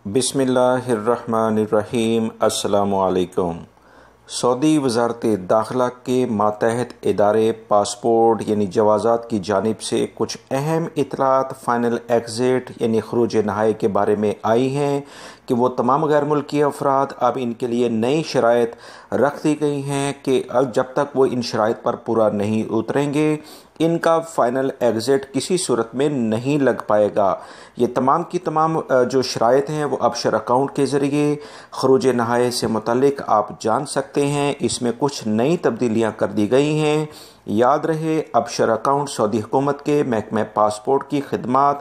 بسم اللہ الرحمن الرحیم۔ السلام علیکم۔ سعودی وزارت داخلہ کے ماتحت ادارے پاسپورٹ یعنی جوازات کی جانب سے کچھ اہم اطلاعات فائنل ایگزٹ یعنی خروج نہایا کے بارے میں آئی ہیں کہ وہ تمام غیر ملکی افراد اب ان کے لیے نئی شرائط رکھ دی گئی ہیں کہ جب تک وہ ان شرائط پر پورا نہیں اتریں گے ان کا فائنل ایگزٹ کسی صورت میں نہیں لگ پائے گا۔ یہ تمام کی تمام جو شرائط ہیں وہ اب شئیر اکاؤنٹ کے ذریعے خروج نہایا سے متعلق آپ جان سکتے ہیں۔ اس میں کچھ نئی تبدیلیاں کر دی گئی ہیں۔ یاد رہے اب شئیر اکاؤنٹ سعودی حکومت کے محکمہ پاسپورٹ کی خدمات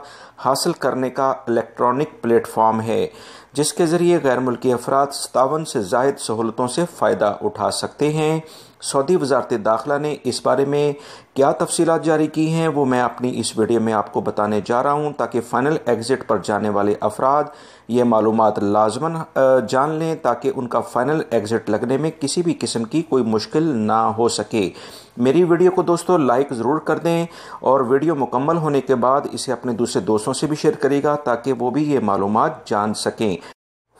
حاصل کرنے کا الیکٹرانک پلیٹ فارم ہے جس کے ذریعے غیر ملکی افراد 57 سے زائد سہولتوں سے فائدہ اٹھا سکتے ہیں۔ سعودی وزارت داخلہ نے اس بارے میں کیا تفصیلات جاری کی ہیں وہ میں اپنی اس ویڈیو میں آپ کو بتانے جا رہا ہوں تاکہ فائنل ایگزٹ پر جانے والے افراد یہ معلومات لازماً جان لیں تاکہ ان کا فائنل ایگزٹ لگنے میں کسی بھی قسم کی کوئی مشکل نہ ہو سکے۔ میری ویڈیو کو دوستو لائک ضرور کر دیں اور ویڈیو مکمل ہونے کے بعد اسے اپنے دوسرے دوستوں سے بھی شیئر کرے گا تاکہ وہ بھی یہ معلومات جان سکیں۔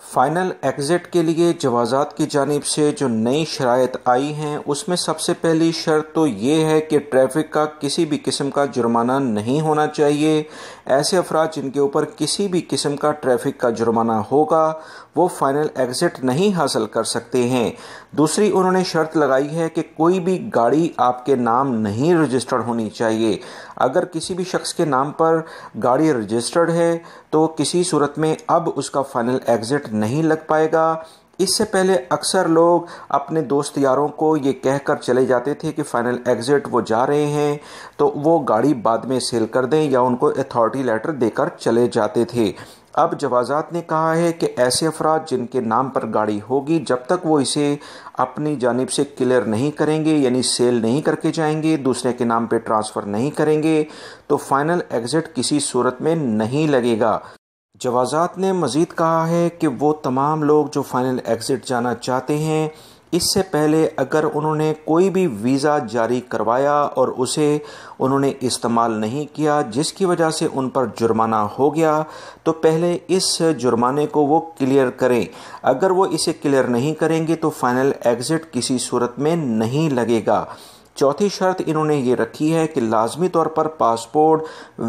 فائنل ایگزٹ کے لیے جوازات کی جانب سے جو نئی شرائط آئی ہیں اس میں سب سے پہلی شرط تو یہ ہے کہ ٹریفک کا کسی بھی قسم کا جرمانہ نہیں ہونا چاہیے۔ ایسے افراد جن کے اوپر کسی بھی قسم کا ٹریفک کا جرمانہ ہوگا وہ فائنل ایگزٹ نہیں حاصل کر سکتے ہیں۔ دوسری انہوں نے شرط لگائی ہے کہ کوئی بھی گاڑی آپ کے نام نہیں رجسٹرڈ ہونی چاہیے۔ اگر کسی بھی شخص کے نام پر گاڑی رجسٹرڈ ہے تو کسی صورت میں اب اس کا فائنل ایگزٹ نہیں لگ پائے گا۔ اس سے پہلے اکثر لوگ اپنے دوست یاروں کو یہ کہہ کر چلے جاتے تھے کہ فائنل ایگزٹ وہ جا رہے ہیں تو وہ گاڑی بعد میں سیل کر دیں یا ان کو اتھارٹی لیٹر دے کر چلے جاتے تھے۔ اب جوازات نے کہا ہے کہ ایسے افراد جن کے نام پر گاڑی ہوگی جب تک وہ اسے اپنی جانب سے کلیئر نہیں کریں گے یعنی سیل نہیں کر کے جائیں گے، دوسرے کے نام پہ ٹرانسفر نہیں کریں گے تو فائنل ایگزٹ کسی صورت میں نہیں لگے گا۔ جوازات نے مزید کہا ہے کہ وہ تمام لوگ جو فائنل ایگزٹ جانا چاہتے ہیں اس سے پہلے اگر انہوں نے کوئی بھی ویزا جاری کروایا اور اسے انہوں نے استعمال نہیں کیا جس کی وجہ سے ان پر جرمانہ ہو گیا تو پہلے اس جرمانے کو وہ کلیئر کریں۔ اگر وہ اسے کلیئر نہیں کریں گے تو فائنل ایگزٹ کسی صورت میں نہیں لگے گا۔ چوتھی شرط انہوں نے یہ رکھی ہے کہ لازمی طور پر پاسپورٹ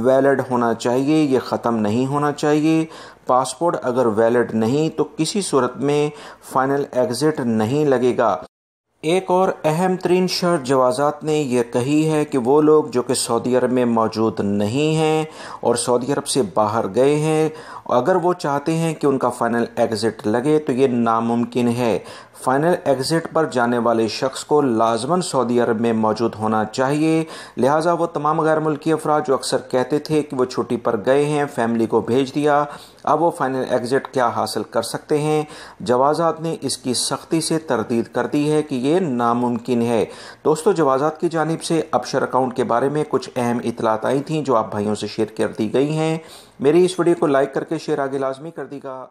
ویلڈ ہونا چاہیے، یہ ختم نہیں ہونا چاہیے۔ پاسپورٹ اگر ویلڈ نہیں تو کسی صورت میں فائنل ایگزٹ نہیں لگے گا۔ ایک اور اہم ترین شرط جوازات نے یہ کہی ہے کہ وہ لوگ جو کہ سعودی عرب میں موجود نہیں ہیں اور سعودی عرب سے باہر گئے ہیں اگر وہ چاہتے ہیں کہ ان کا فائنل ایگزٹ لگے تو یہ ناممکن ہے۔ فائنل ایگزٹ پر جانے والے شخص کو لازماً سعودی عرب میں موجود ہونا چاہیے، لہٰذا وہ تمام غیر ملکی افراد جو اکثر کہتے تھے کہ وہ چھٹی پر گئے ہیں فیملی کو بھیج دیا اب وہ فائنل ایگزٹ کیا حاصل کر سکتے ہیں۔ جوازات نے اس کی سختی سے تردید کر دی ہے کہ یہ ناممکن ہے۔ دوستو جوازات کی جانب سے اب شئیر اکاؤنٹ کے بارے میں کچھ اہم اطلاعات آئی تھیں جو آپ بھائیوں سے شیئر کر دی گئی ہیں۔ میری اس ویڈیو کو لائک کر کے شیئر آگے لازمی کر دی گا۔